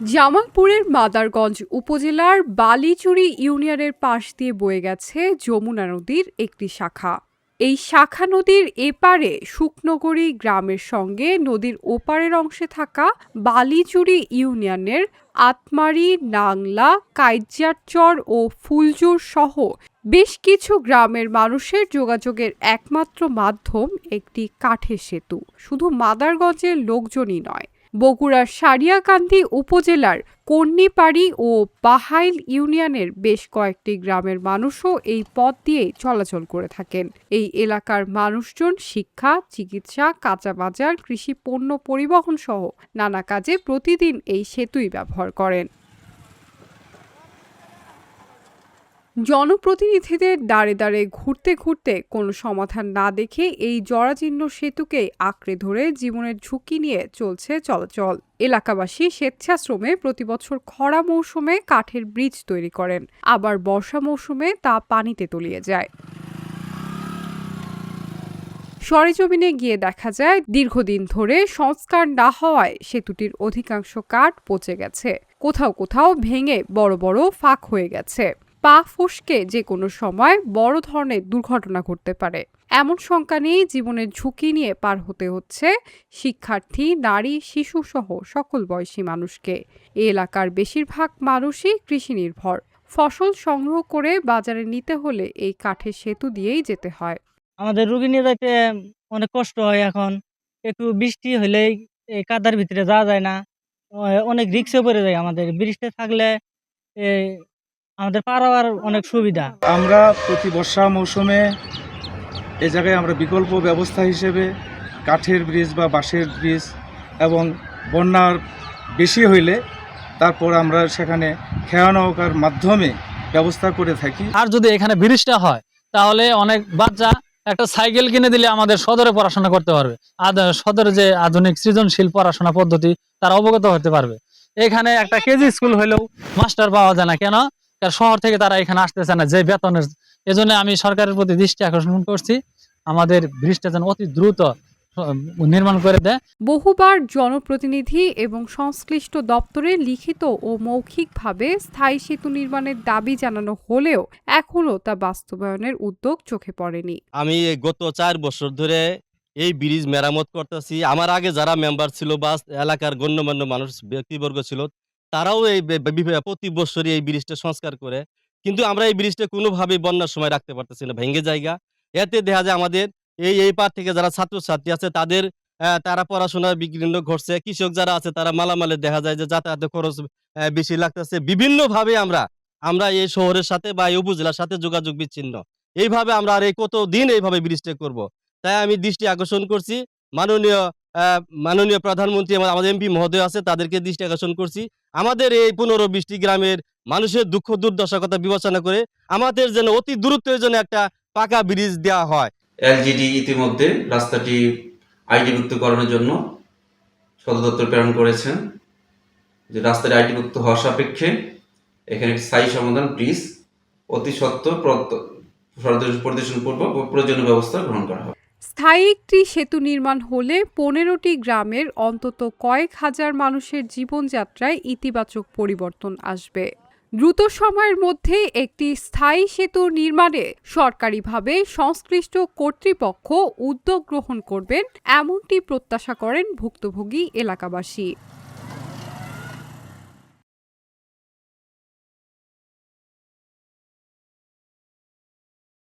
জামালপুরের মাদারগঞ্জ উপজেলার বালিচুরি ইউনিয়নের পাশ দিয়ে বয়ে গেছে যমুনা নদীর একটি শাখা। এই শাখা নদীর এপারে শুকনগরী গ্রামের সঙ্গে নদীর ওপারের অংশে থাকা বালিচুরি ইউনিয়নের আতমারি, নাংলা, কাইজ্জারচর ও ফুলজুর সহ বেশ কিছু গ্রামের মানুষের যোগাযোগের একমাত্র মাধ্যম একটি কাঠের সেতু। শুধু মাদারগঞ্জের লোকজনই নয়, বগুড়ার সারিয়াকান্দি উপজেলার কন্যিপাড়ি ও বাহাইল ইউনিয়নের বেশ কয়েকটি গ্রামের মানুষও এই পথ দিয়ে চলাচল করে থাকেন। এই এলাকার মানুষজন শিক্ষা, চিকিৎসা, কাঁচা বাজার, কৃষি পণ্য পরিবহন সহ নানা কাজে প্রতিদিন এই সেতুই ব্যবহার করেন। জনপ্রতিনিধিদের দাঁড়ে দাঁড়ে ঘুরতে ঘুরতে কোনো সমাধান না দেখে এই জরাজীর্ণ সেতুকে আঁকড়ে ধরে জীবনের ঝুঁকি নিয়ে চলছে চলাচল। এলাকাবাসী স্বেচ্ছাশ্রমে প্রতিবছর খরা মৌসুমে কাঠের ব্রিজ তৈরি করেন, আবার বর্ষা মৌসুমে তা পানিতে তলিয়ে যায়। সরেজমিনে গিয়ে দেখা যায় দীর্ঘদিন ধরে সংস্কার না হওয়ায় সেতুটির অধিকাংশ কাঠ পচে গেছে, কোথাও কোথাও ভেঙে বড় বড় ফাঁক হয়ে গেছে। পা ফসকে যে কোনো সময় বড় ধরনের দুর্ঘটনা ঘটতে পারে, এমন শঙ্কা নিয়েই জীবনের ঝুঁকি নিয়ে পার হতে হচ্ছে শিক্ষার্থী, নারী, শিশু সহ সকল বয়সী মানুষকে। এ এলাকার বেশিরভাগ মানুষই কৃষি নির্ভর। ফসল সংগ্রহ করে বাজারে নিতে হলে এই কাঠের সেতু দিয়েই যেতে হয়। আমাদের রুগী নিয়ে যাইতে অনেক কষ্ট হয়। এখন একটু বৃষ্টি হলেই এই কাদার ভিতরে যাওয়া যায় না, অনেক রিক্সে পড়ে যায়। আমাদের ব্রিজটা থাকলে এই আমাদের পার হওয়ার অনেক সুবিধা। আমরা প্রতি বর্ষা মৌসুমে এ জায়গায় আমরা বিকল্প ব্যবস্থা হিসেবে কাঠের ব্রিজ বা বাঁশের ব্রিজ, এবং বন্যার বেশি হইলে তারপর আমরা সেখানে খেয়া নৌকার মাধ্যমে ব্যবস্থা করে থাকি। আর যদি এখানে ব্রিজটা হয় তাহলে অনেক বাচ্চা একটা সাইকেল কিনে দিলে আমাদের সদরে পড়াশোনা করতে পারবে। সদরে যে আধুনিক সৃজনশীল পড়াশোনা পদ্ধতি তারা অবগত হতে পারবে। এখানে একটা কেজি স্কুল হলেও মাস্টার পাওয়া যায় না, কেন? শহর থেকে তারা এখানে আসতেছে না যে বেতনের। এজন্য আমি সরকারের প্রতি দৃষ্টি আকর্ষণ করছি, আমাদের ব্রিজটা যেন অতি দ্রুত নির্মাণ করে দেয়। বহুবার জনপ্রতিনিধি এবং সংশ্লিষ্ট দপ্তরে লিখিত ও মৌখিকভাবে স্থায়ী সেতু নির্মাণের দাবি জানানো হলেও এখনও তা বাস্তবায়নের উদ্যোগ চোখে পড়েনি। আমি গত ৪ বছর ধরে এই ব্রিজ মেরামত করতেছি। আমার আগে যারা মেম্বার ছিল বা এলাকার গণ্যমান্য মানুষ ব্যক্তিবর্গ ছিল, তারাও এই প্রতি বছরই এই ব্রিজটা সংস্কার করে, কিন্তু আমরা এই ব্রিজটা কোনোভাবেই বন্যার সময় রাখতে পারতেছি না, ভেঙে জায়গা। এতে দেখা যায় আমাদের এই পার থেকে যারা ছাত্রছাত্রী আছে তাদের তারা পড়াশোনার বিঘ্ন ঘটছে। কৃষক যারা আছে তারা মালামালে দেখা যায় যে যাতায়াতের খরচ বেশি লাগতেছে। বিভিন্নভাবে আমরা এই শহরের সাথে বা এই উপজেলার সাথে যোগাযোগ বিচ্ছিন্ন। এইভাবে আমরা আর কতদিন এইভাবে ব্রিজটা করব। তাই আমি দৃষ্টি আকর্ষণ করছি মাননীয় প্রধানমন্ত্রী, আমাদের এমপি মহোদয় আছে, তাদেরকে দৃষ্টি আকর্ষণ করছি। আমাদের এই 15-20টি গ্রামের মানুষের দুঃখ দুর্দশার কথা বিবেচনা করে আমাদের যেন অতি দ্রুতের জন্য একটা পাকা ব্রিজ দেওয়া হয়। এলজিডি ইতিমধ্যে রাস্তাটি আইডিভুক্তকরণের জন্য সদর দপ্তর প্রেরণ করেছেন, যে রাস্তাটি আইডিভুক্ত হওয়া সাপেক্ষে এখানে একটি স্থায়ী সমাধান ব্রিজ অতি সত্বর পরিদর্শনপূর্বক প্রয়োজনীয় ব্যবস্থা গ্রহণ করা হবে। স্থায়ী একটি সেতু নির্মাণ হলে 15টি গ্রামের অন্তত কয়েক হাজার মানুষের জীবনযাত্রায় ইতিবাচক পরিবর্তন আসবে। দ্রুত সময়ের মধ্যে একটি স্থায়ী সেতু নির্মাণে সরকারিভাবে সংশ্লিষ্ট কর্তৃপক্ষ উদ্যোগ গ্রহণ করবেন, এমনটি প্রত্যাশা করেন ভুক্তভোগী এলাকাবাসী।